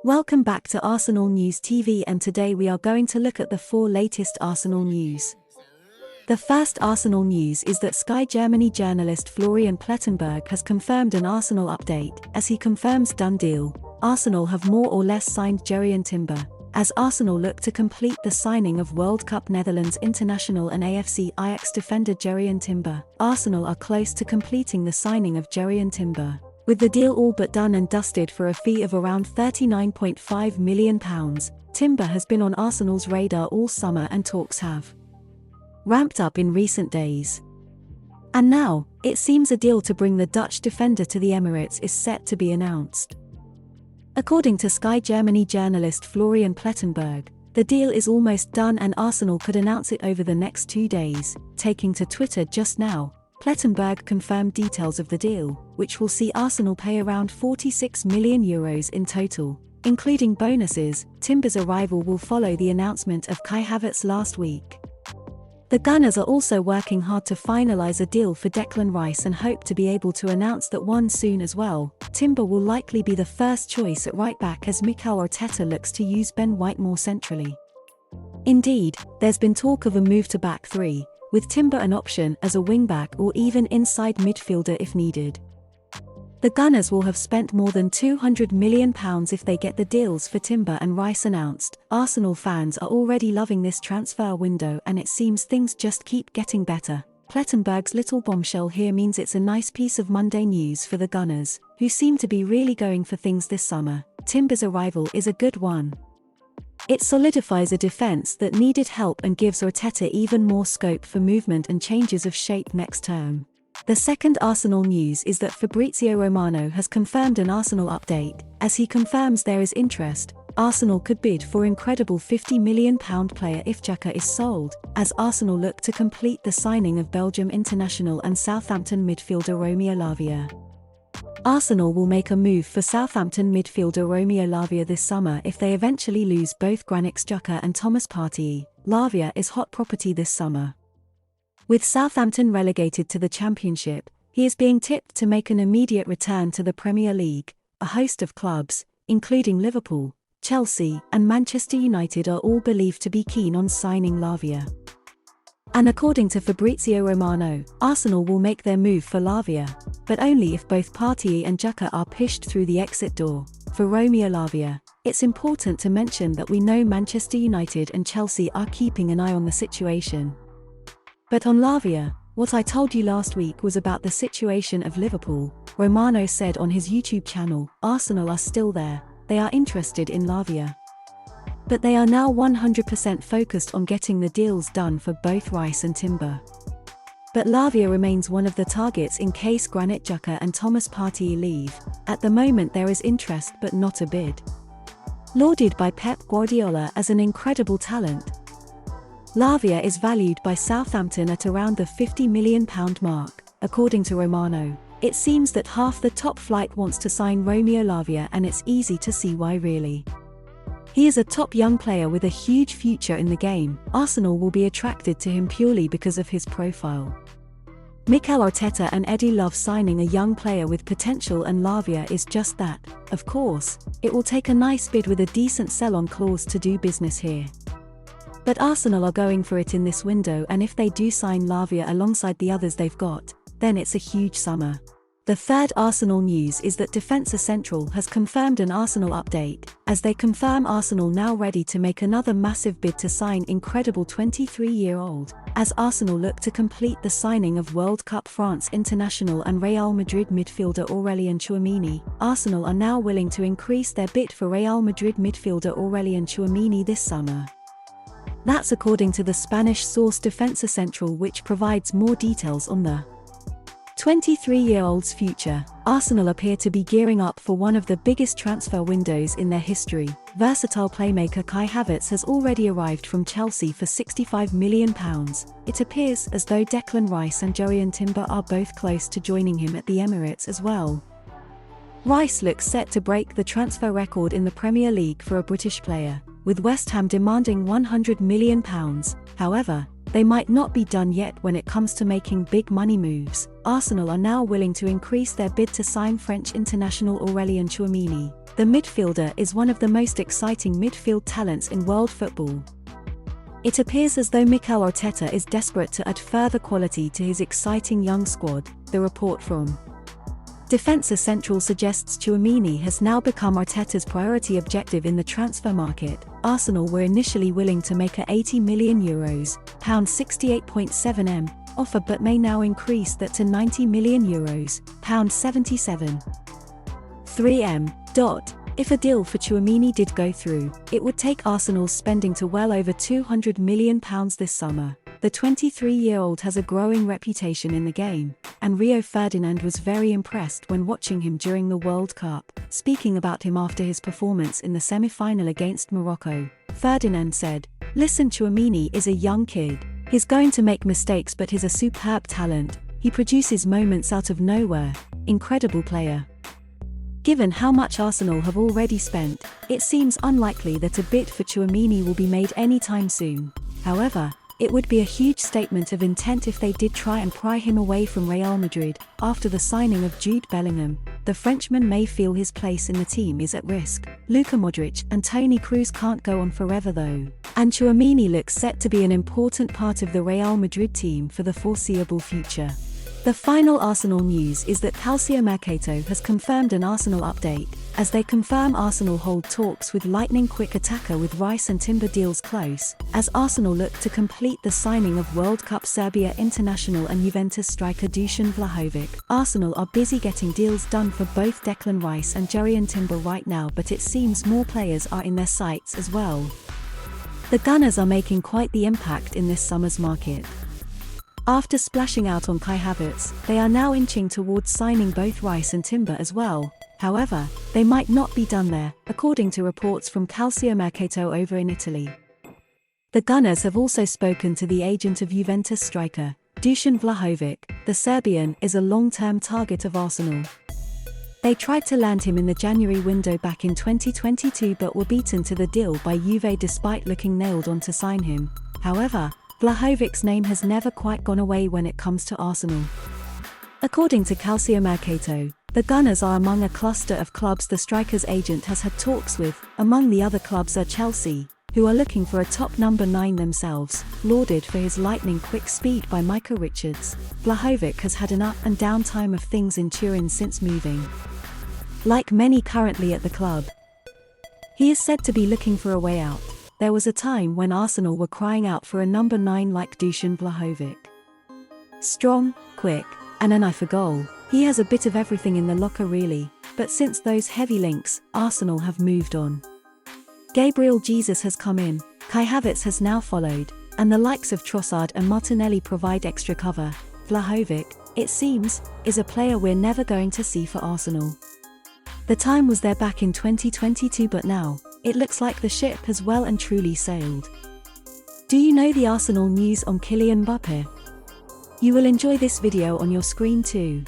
Welcome back to Arsenal News TV, and today we are going to look at the 4 latest Arsenal news. The first Arsenal news is that Sky Germany journalist Florian Plettenberg has confirmed an Arsenal update. As he confirms done deal, Arsenal have more or less signed Jurrien Timber. As Arsenal look to complete the signing of World Cup Netherlands international and AFC Ajax defender Jurrien Timber, Arsenal are close to completing the signing of Jurrien Timber, with the deal all but done and dusted for a fee of around £39.5 million. Timber has been on Arsenal's radar all summer and talks have ramped up in recent days. And now, it seems a deal to bring the Dutch defender to the Emirates is set to be announced. According to Sky Germany journalist Florian Plettenberg, the deal is almost done and Arsenal could announce it over the next 2 days. Taking to Twitter just now, Plettenberg confirmed details of the deal, which will see Arsenal pay around €46 million in total, including bonuses. Timber's arrival will follow the announcement of Kai Havertz last week. The Gunners are also working hard to finalize a deal for Declan Rice and hope to be able to announce that one soon as well. Timber will likely be the first choice at right back as Mikel Arteta looks to use Ben White more centrally. Indeed, there's been talk of a move to back 3, with Timber an option as a wing-back or even inside midfielder if needed. The Gunners will have spent more than £200 million if they get the deals for Timber and Rice announced. Arsenal fans are already loving this transfer window and it seems things just keep getting better. Plettenberg's little bombshell here means it's a nice piece of Monday news for the Gunners, who seem to be really going for things this summer. Timber's arrival is a good one. It solidifies a defense that needed help and gives Arteta even more scope for movement and changes of shape next term. The second Arsenal news is that Fabrizio Romano has confirmed an Arsenal update. As he confirms there is interest, Arsenal could bid for incredible £50 million player if Xhaka is sold, as Arsenal look to complete the signing of Belgium international and Southampton midfielder Romeo Lavia. Arsenal will make a move for Southampton midfielder Romeo Lavia this summer if they eventually lose both Granit Xhaka and Thomas Partey. Lavia is hot property this summer. With Southampton relegated to the Championship, he is being tipped to make an immediate return to the Premier League. A host of clubs, including Liverpool, Chelsea, and Manchester United, are all believed to be keen on signing Lavia. And according to Fabrizio Romano, Arsenal will make their move for Lavia, but only if both Partey and Xhaka are pushed through the exit door. For Romeo Lavia, it's important to mention that we know Manchester United and Chelsea are keeping an eye on the situation. But on Lavia, what I told you last week was about the situation of Liverpool. Romano said on his YouTube channel, Arsenal are still there, they are interested in Lavia. But they are now 100% focused on getting the deals done for both Rice and Timber. But Lavia remains one of the targets in case Granit Xhaka and Thomas Partey leave. At the moment there is interest but not a bid. Lauded by Pep Guardiola as an incredible talent, Lavia is valued by Southampton at around the £50 million mark. According to Romano, it seems that half the top flight wants to sign Romeo Lavia, and it's easy to see why really. He is a top young player with a huge future in the game. Arsenal will be attracted to him purely because of his profile. Mikel Arteta and Eddie love signing a young player with potential, and Lavia is just that. Of course, it will take a nice bid with a decent sell-on clause to do business here. But Arsenal are going for it in this window, and if they do sign Lavia alongside the others they've got, then it's a huge summer. The third Arsenal news is that Defensa Central has confirmed an Arsenal update, as they confirm Arsenal now ready to make another massive bid to sign incredible 23-year-old. As Arsenal look to complete the signing of World Cup France international and Real Madrid midfielder Aurelien Tchouameni, Arsenal are now willing to increase their bid for Real Madrid midfielder Aurelien Tchouameni this summer. That's according to the Spanish source Defensa Central, which provides more details on the 23-year-old's future. Arsenal appear to be gearing up for one of the biggest transfer windows in their history. Versatile playmaker Kai Havertz has already arrived from Chelsea for £65 million. It appears as though Declan Rice and Jurrien Timber are both close to joining him at the Emirates as well. Rice looks set to break the transfer record in the Premier League for a British player, with West Ham demanding £100 million. However, they might not be done yet when it comes to making big money moves. Arsenal are now willing to increase their bid to sign French international Aurelien Tchouameni. The midfielder is one of the most exciting midfield talents in world football. It appears as though Mikel Arteta is desperate to add further quality to his exciting young squad, the report from Defensa Central suggests Tchouameni has now become Arteta's priority objective in the transfer market. Arsenal were initially willing to make a €80 million, £68.7m, offer but may now increase that to €90 million, £77.3m. If a deal for Tchouameni did go through, it would take Arsenal's spending to well over £200 million this summer. The 23-year-old has a growing reputation in the game, and Rio Ferdinand was very impressed when watching him during the World Cup. Speaking about him after his performance in the semi-final against Morocco, Ferdinand said, "Listen, Tchouameni is a young kid. He's going to make mistakes, but he's a superb talent. He produces moments out of nowhere. Incredible player." Given how much Arsenal have already spent, it seems unlikely that a bid for Tchouameni will be made anytime soon. However, it would be a huge statement of intent if they did try and pry him away from Real Madrid. After the signing of Jude Bellingham, the Frenchman may feel his place in the team is at risk. Luka Modric and Toni Kroos can't go on forever though, and Tchouameni looks set to be an important part of the Real Madrid team for the foreseeable future. The final Arsenal news is that Calciomercato has confirmed an Arsenal update, as they confirm Arsenal hold talks with lightning-quick attacker with Rice and Timber deals close, as Arsenal look to complete the signing of World Cup Serbia international and Juventus striker Dusan Vlahovic. Arsenal are busy getting deals done for both Declan Rice and Jurrien Timber right now, but it seems more players are in their sights as well. The Gunners are making quite the impact in this summer's market. After splashing out on Kai Havertz, they are now inching towards signing both Rice and Timber as well. However, they might not be done there, according to reports from Calciomercato over in Italy. The Gunners have also spoken to the agent of Juventus striker, Dusan Vlahovic. The Serbian is a long-term target of Arsenal. They tried to land him in the January window back in 2022 but were beaten to the deal by Juve despite looking nailed on to sign him. However, Vlahovic's name has never quite gone away when it comes to Arsenal. According to Calciomercato, the Gunners are among a cluster of clubs the striker's agent has had talks with. Among the other clubs are Chelsea, who are looking for a top number 9 themselves, lauded for his lightning-quick speed by Micah Richards. Vlahovic has had an up-and-down time of things in Turin since moving. Like many currently at the club, he is said to be looking for a way out. There was a time when Arsenal were crying out for a number 9 like Dusan Vlahovic. Strong, quick, and an eye for goal. He has a bit of everything in the locker really, but since those heavy links, Arsenal have moved on. Gabriel Jesus has come in, Kai Havertz has now followed, and the likes of Trossard and Martinelli provide extra cover. Vlahovic, it seems, is a player we're never going to see for Arsenal. The time was there back in 2022, but now, it looks like the ship has well and truly sailed. Do you know the Arsenal news on Kylian Mbappé? You will enjoy this video on your screen too.